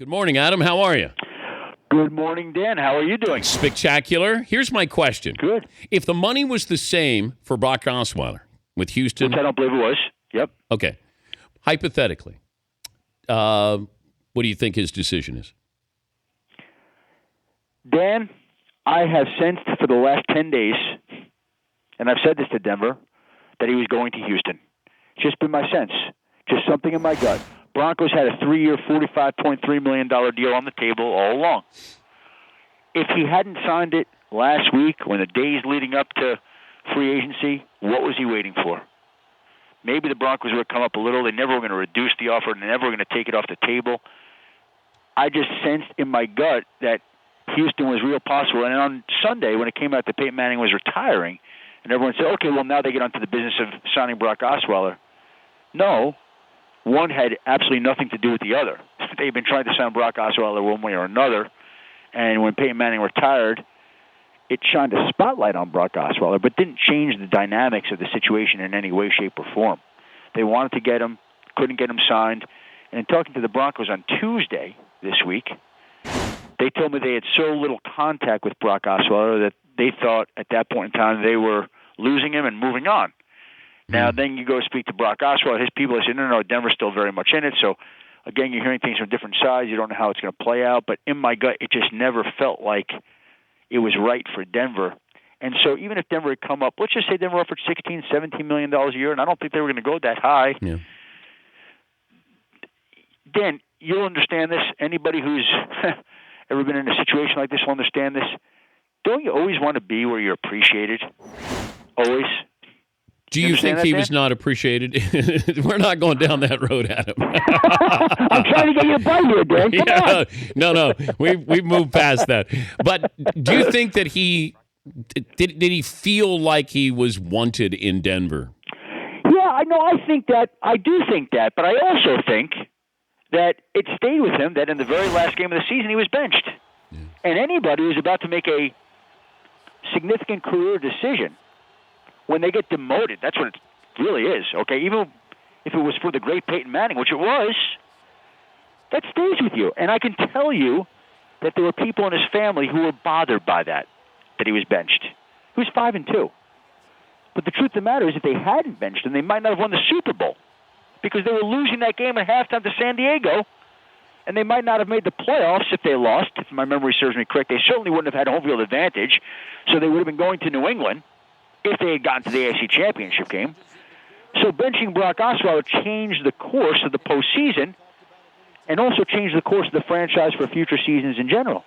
Good morning, Adam. How are you? Good morning, Dan. How are you doing? Spectacular. Here's my question. Good. If the money was the same for Brock Osweiler with Houston. Which I don't believe it was. Yep. Okay. Hypothetically, what do you think his decision is? Dan, I have sensed for the last 10 days, and I've said this to Denver, that he was going to Houston. It's just been my sense. Just something in my gut. Broncos had a 3-year, $45.3 million deal on the table all along. If he hadn't signed it last week, when the days leading up to free agency, what was he waiting for? Maybe the Broncos would come up a little. They never were going to reduce the offer. They never were going to take it off the table. I just sensed in my gut that Houston was real possible. And on Sunday, when it came out that Peyton Manning was retiring, and everyone said, okay, well, now they get onto the business of signing Brock Osweiler. No. One had absolutely nothing to do with the other. They've been trying to sign Brock Osweiler one way or another, and when Peyton Manning retired, it shined a spotlight on Brock Osweiler, but didn't change the dynamics of the situation in any way, shape, or form. They wanted to get him, couldn't get him signed, and in talking to the Broncos on Tuesday this week, they told me they had so little contact with Brock Osweiler that they thought at that point in time they were losing him and moving on. Now, then you go speak to Brock Osweiler. His people say, no, Denver's still very much in it. So, again, you're hearing things from different sides. You don't know how it's going to play out. But in my gut, it just never felt like it was right for Denver. And so even if Denver had come up, let's just say Denver offered $16, $17 million a year, and I don't think they were going to go that high. Yeah. Dan, you'll understand this. Anybody who's ever been in a situation like this will understand this. Don't you always want to be where you're appreciated? Always. Do you think he was not appreciated? We're not going down that road, Adam. I'm trying to get you to bite here, Dan. Come on. No. We've moved past that. But do you think that did he feel like he was wanted in Denver? Yeah, I know. I do think that. But I also think that it stayed with him that in the very last game of the season he was benched. Yeah. And anybody who's about to make a significant career decision, when they get demoted, that's what it really is, okay? Even if it was for the great Peyton Manning, which it was, that stays with you. And I can tell you that there were people in his family who were bothered by that he was benched. He was 5-2. But the truth of the matter is if they hadn't benched him, they might not have won the Super Bowl because they were losing that game at halftime to San Diego, and they might not have made the playoffs if they lost. If my memory serves me correct, they certainly wouldn't have had home field advantage, so they would have been going to New England if they had gotten to the AFC Championship game. So benching Brock Osweiler changed the course of the postseason and also changed the course of the franchise for future seasons in general.